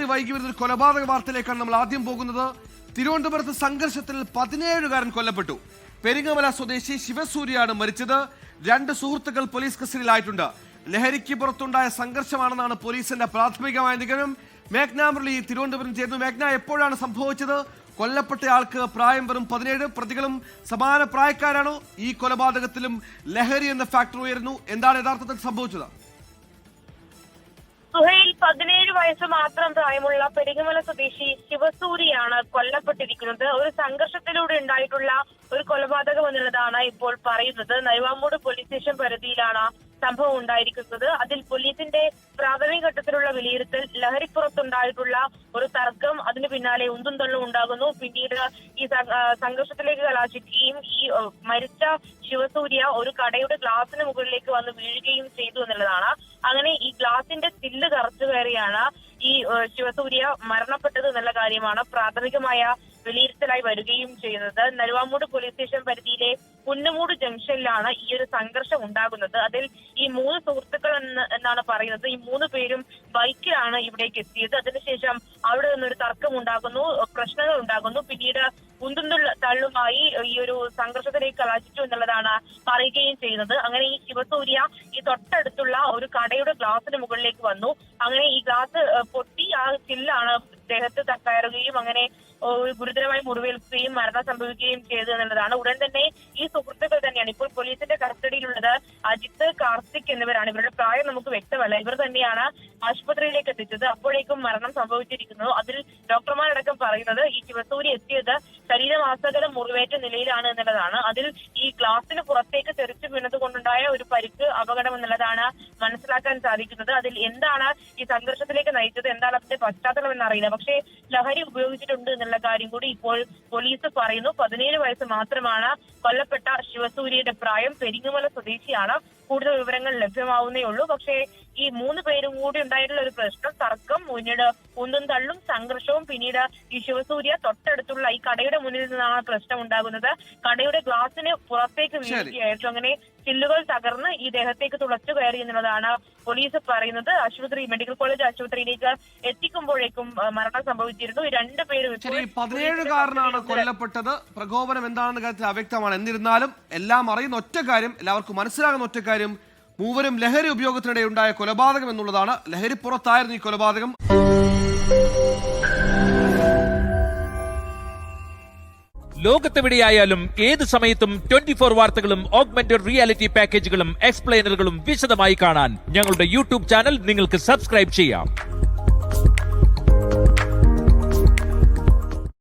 രാത്രി വൈകി വരുന്ന കൊലപാതക വാർത്തയിലേക്കാണ് നമ്മൾ ആദ്യം പോകുന്നത്. തിരുവനന്തപുരത്ത് സംഘർഷത്തിൽ 17കാരൻ കൊല്ലപ്പെട്ടു. പെരിങ്ങമല സ്വദേശി ശിവസൂര്യയാണ് മരിച്ചത്. 2 സുഹൃത്തുക്കൾ പോലീസ് കസ്റ്റഡിയിലായിട്ടുണ്ട്. ലഹരിക്ക് പുറത്തുണ്ടായ സംഘർഷമാണെന്നാണ് പോലീസിന്റെ പ്രാഥമികമായ നിഗമനം. മേഘ്ന മുരളി തിരുവനന്തപുരം ചേർന്നു. മേഘ്ന, എപ്പോഴാണ് സംഭവിച്ചത്? കൊല്ലപ്പെട്ടയാൾക്ക് പ്രായം വെറും 17. പ്രതികളും സമാന പ്രായക്കാരാണോ? ഈ കൊലപാതകത്തിലും ലഹരി എന്ന ഫാക്ടർ ഉയരുന്നു. എന്താണ് യഥാർത്ഥത്തിൽ സംഭവിച്ചത്? സുഹൈൽ, 17 വയസ്സ് മാത്രം പ്രായമുള്ള പെരിങ്ങമല സ്വദേശി ശിവസൂര്യയാണ് കൊല്ലപ്പെട്ടിരിക്കുന്നത്. ഒരു സംഘർഷത്തിലൂടെ ഉണ്ടായിട്ടുള്ള ഒരു കൊലപാതകം എന്നുള്ളതാണ് ഇപ്പോൾ പറയുന്നത്. നരുവാമൂട് പോലീസ് സ്റ്റേഷൻ പരിധിയിലാണ് സംഭവം ഉണ്ടായിരിക്കുന്നത്. അതിൽ പോലീസിന്റെ പ്രാഥമിക ഘട്ടത്തിലുള്ള വിലയിരുത്തൽ ലഹരിപ്പുറത്തുണ്ടായിട്ടുള്ള ഒരു തർക്കം, അതിന് പിന്നാലെ ഉന്തും തള്ളും ഉണ്ടാകുന്നു. പിന്നീട് ഈ സംഘർഷത്തിലേക്ക് കലാശിക്കുകയും ഈ മരിച്ച ശിവസൂര്യ ഒരു കടയുടെ ഗ്ലാസിന് മുകളിലേക്ക് വന്ന് വീഴുകയും ചെയ്തു എന്നുള്ളതാണ്. അങ്ങനെ ഈ ഗ്ലാസിന്റെ ചില്ല് തറച്ചു കയറിയാണ് ഈ ശിവസൂര്യ മരണപ്പെട്ടത് എന്നുള്ള കാര്യമാണ് പ്രാഥമികമായ വിലയിരുത്തലായി വരികയും ചെയ്യുന്നത്. നരുവാമൂട് പോലീസ് സ്റ്റേഷൻ പരിധിയിലെ പുന്നമൂട് ജംഗ്ഷനിലാണ് ഈ ഒരു സംഘർഷം ഉണ്ടാകുന്നത്. അതിൽ ഈ 3 സുഹൃത്തുക്കൾ എന്നാണ് പറയുന്നത്. ഈ 3 പേരും ബൈക്കിലാണ് ഇവിടേക്ക് എത്തിയത്. അതിനുശേഷം അവിടെ നിന്നൊരു തർക്കം ഉണ്ടാകുന്നു, പ്രശ്നങ്ങൾ ഉണ്ടാകുന്നു. പിന്നീട് ഉന്തും തള്ളുമായി ഈ ഒരു സംഘർഷത്തിലേക്ക് കലാശിച്ചു എന്നുള്ളതാണ് പറയുകയും ചെയ്യുന്നത്. അങ്ങനെ ഈ ശിവസൂര്യ ഈ തൊട്ടടുത്തുള്ള ഒരു കടയുടെ ഗ്ലാസിന് മുകളിലേക്ക് വന്നു. അങ്ങനെ ഈ ഗ്ലാസ് പൊട്ടി ആ ചില്ലാണ് ദേഹത്ത് കയറുകയും അങ്ങനെ ഗുരുതരമായി മുറിവേൽക്കുകയും മരണം സംഭവിക്കുകയും ചെയ്തു എന്നുള്ളതാണ്. ഉടൻ തന്നെ ഈ സുഹൃത്തുക്കൾ തന്നെയാണ് ഇപ്പോൾ പോലീസിന്റെ കസ്റ്റഡിയിലുള്ളത്. അജിത്ത്, കാർത്തിക് എന്നിവരാണ്. ഇവരുടെ പ്രായം നമുക്ക് വ്യക്തമല്ല. ഇവർ തന്നെയാണ് ആശുപത്രിയിലേക്ക് എത്തിച്ചത്. അപ്പോഴേക്കും മരണം സംഭവിച്ചിരിക്കുന്നു. അതിൽ ഡോക്ടർമാരടക്കം പറയുന്നത് ഈ ശിവസൂര്യ എത്തിയത് ശരീരമാസകലം മുറിവേറ്റ നിലയിലാണ് എന്നുള്ളതാണ്. അതിൽ ഈ ഗ്ലാസിന് പുറത്തേക്ക് തെറിച്ചു വീണത് കൊണ്ടുണ്ടായ ഒരു പരിക്ക് അപകടം എന്നുള്ളതാണ് മനസ്സിലാക്കാൻ സാധിക്കുന്നത്. അതിൽ എന്താണ് ഈ സംഘർഷത്തിലേക്ക് നയിച്ചത്, എന്താണ് അതിന്റെ പശ്ചാത്തലം എന്നറിയില്ല. പക്ഷേ ലഹരി ഉപയോഗിച്ചിട്ടുണ്ട് എന്നുള്ള കാര്യം കൂടി ഇപ്പോൾ പോലീസ് പറയുന്നു. 17 വയസ്സ് മാത്രമാണ് കൊല്ലപ്പെട്ട ശിവസൂര്യയുടെ പ്രായം. പെരിങ്ങമല സ്വദേശിയാണ്. കൂടുതൽ വിവരങ്ങൾ ലഭ്യമാവുന്നേ ഉള്ളൂ. പക്ഷേ ഈ 3 പേരും കൂടി ഉണ്ടായിട്ടുള്ള ഒരു പ്രശ്നം, തർക്കം, പിന്നീട് ഉന്തും തള്ളും സംഘർഷവും, പിന്നീട് ഈ ശിവസൂര്യ തൊട്ടടുത്തുള്ള ഈ കടയുടെ മുന്നിൽ നിന്നാണ് പ്രശ്നം ഉണ്ടാകുന്നത്. കടയുടെ ഗ്ലാസിന് പുറത്തേക്ക് വീഴുകയായിരുന്നു. അങ്ങനെ ചില്ലുകൾ തകർന്ന് ഈ ദേഹത്തേക്ക് തുളച്ചു കയറി എന്നുള്ളതാണ് പോലീസ് പറയുന്നത്. ആശുപത്രി, മെഡിക്കൽ കോളേജ് ആശുപത്രിയിലേക്ക് എത്തിക്കുമ്പോഴേക്കും മരണം സംഭവിച്ചിരുന്നു. ഈ 2 പേരും 17കാരനാണ് കൊല്ലപ്പെട്ടത്. പ്രകോപനം എന്താണെന്ന കാര്യത്തിൽ അവ്യക്തമാണ്. എന്നിരുന്നാലും എല്ലാം അറിയുന്ന ഒറ്റ കാര്യം, എല്ലാവർക്കും മനസ്സിലാകുന്ന ഒറ്റ കാര്യം, മൂവരും ലഹരി ഉപയോഗത്തിനിടെ ഉണ്ടായ കൊലപാതകം എന്നുള്ളതാണ്. ലഹരി പുറത്തായിരുന്നു ഈ കൊലപാതകം. ലോകത്തെവിടെയായാലും ഏത് സമയത്തും 24 വാർത്തകളും ഓഗ്മെന്റഡ് റിയാലിറ്റി പാക്കേജുകളും എക്സ്പ്ലെയിനറുകളും വിശദമായി കാണാൻ ഞങ്ങളുടെ യൂട്യൂബ് ചാനൽ നിങ്ങൾക്ക് സബ്സ്ക്രൈബ് ചെയ്യാം.